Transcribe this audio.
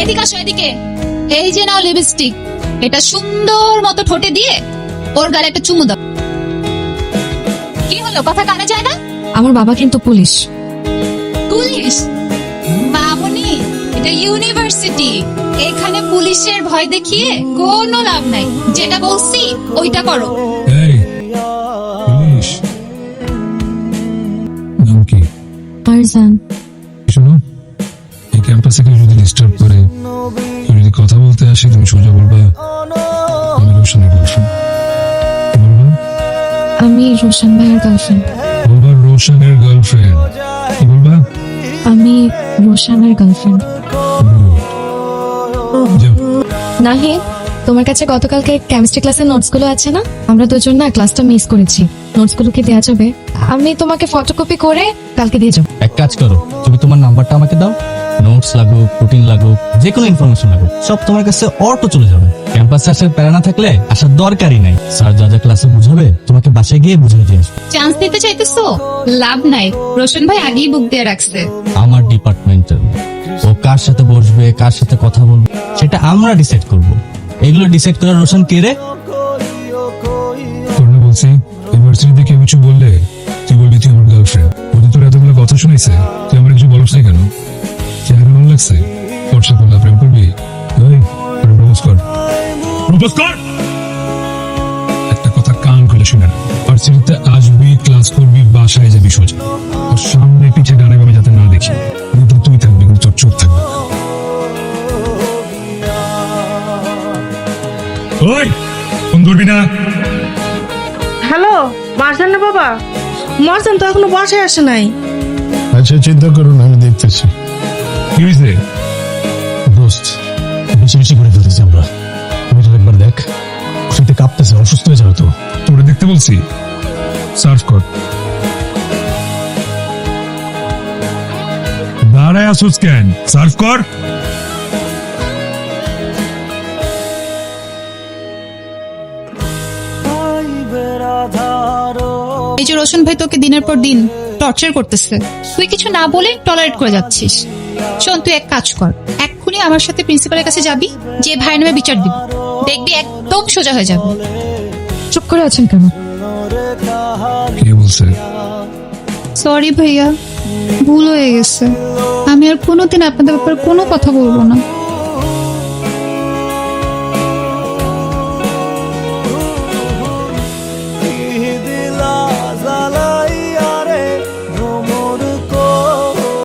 এদিকে আসো এদিকে। এই যে নাও লিপস্টিক, এটা সুন্দর মতো ঠোঁটে দিয়ে ওর গালে একটা চুমু দাও। কি হলো, কথা কানে যায় না? আমার বাবা কিন্তু পুলিশ। পুলিশ? মামুনি, এটা ইউনিভার্সিটি, এখানে পুলিশের ভয় দেখিয়ে কোনো লাভ নাই। যেটা বলছি ওইটা করো। এই পুলিশ নাম কি? ফারজান। শোনো, এই ক্যাম্পাসে কেউ যদি ডিস্টার্ব করে, কেউ যদি কথা বলতে আসে, তুমি সোজা বলবা আমি রোশনের গার্লফ্রেন্ড। বলবা আমি রোশন ভাইয়ের গার্লফ্রেন্ড। বলবা রোশনের গার্লফ্রেন্ড। কি বলবা? আমি রোশনের গার্লফ্রেন্ড। যাও। নাহিদ, তোমার কাছে গতকালকে কেমিস্ট্রি ক্লাসের নোটসগুলো আছে না? আমরা দুজন না ক্লাসটা মিস করেছি। নোটসগুলো কি দেওয়া যাবে? আমি তোমাকে ফটোকপি করে কালকে দিয়ে যাবো। এক কাজ করো, তুমি তোমার নাম্বারটা আমাকে দাও। নোটস লাগুক, রুটিন লাগুক, যে কোনো ইনফরমেশন লাগুক, সব তোমার কাছে অটো চলে যাবে। ক্যাম্পাসে আসার প্যারা না থাকলে আসার দরকারই নাই। স্যার যা যা ক্লাসে বুঝাবে তোমাকে বাসায় গিয়ে বুঝিয়ে দিয়ে আসবে। চান্স দিতে চাইতেছো? লাভ নাই, রোশন ভাই আগেই বুক দিয়ে রাখছে। আমার ডিপার্টমেন্টের ও কার সাথে বসবে, কার সাথে কথা বলবে, সেটা আমরা ডিসাইড করব। এগুলো ডিসাইড করার রোশন কে রে? তোর না বলছি ইউনিভার্সিটিতে কেউ কিছু বললে তুই বলবি তুই আমার গার্লফ্রেন্ড। ওদের তোর এতগুলো কথা শুনেছে, তুই আমার কিছু বলছ না কেন? চেহারা ভালো লাগছে, ফর্সা করলে প্রেম করবি? প্রপোজ কর, প্রপোজ কর। একটা কথা কান খুলে শুনে না, ভার্সিটিতে আসবি, ক্লাস করবি, বাসায় যাবি সোজা। ওর সামনে পিছে ডানে বামে যাতে না দেখি। কিন্তু তুই থাকবি, কিন্তু তোর চোখ থাকবে। ওই ফোন ধরবি না। হ্যালো, মারজান না বাবা? মারজান তো এখনো বাসায় আসে নাই। আচ্ছা চিন্তা করুন, আমি দেখতেছি। কি হয়েছে? দোস্ত, বেশি বেশি করে ফেলতেছি আমরা। মেয়েটার একবার দেখ, শীতে কাঁপতেছে, অসুস্থ হয়ে যাবে তো। তোরে দেখতে বলছি, সার্চ কর। দাঁড়ায় আসুস কেন? সার্চ কর। এই যে রোশন ভাই তোকে দিনের পর দিন টর্চার করতেছে, তুই কিছু না বলে টলারেট করে যাচ্ছিস। শোন, তুই এক কাজ কর, এক্ষুনি আমার সাথে প্রিন্সিপালের কাছে যাবি, যে ভাই নামে বিচার দিবি, দেখবি একদম সোজা হয়ে যাবে। চুপ করে আছেন কেন? কে বলছে? সরি ভাইয়া, ভুল হয়ে গেছে। আমি আর কোনোদিন আপনাদের ব্যাপারে কোনো কথা বলবো না।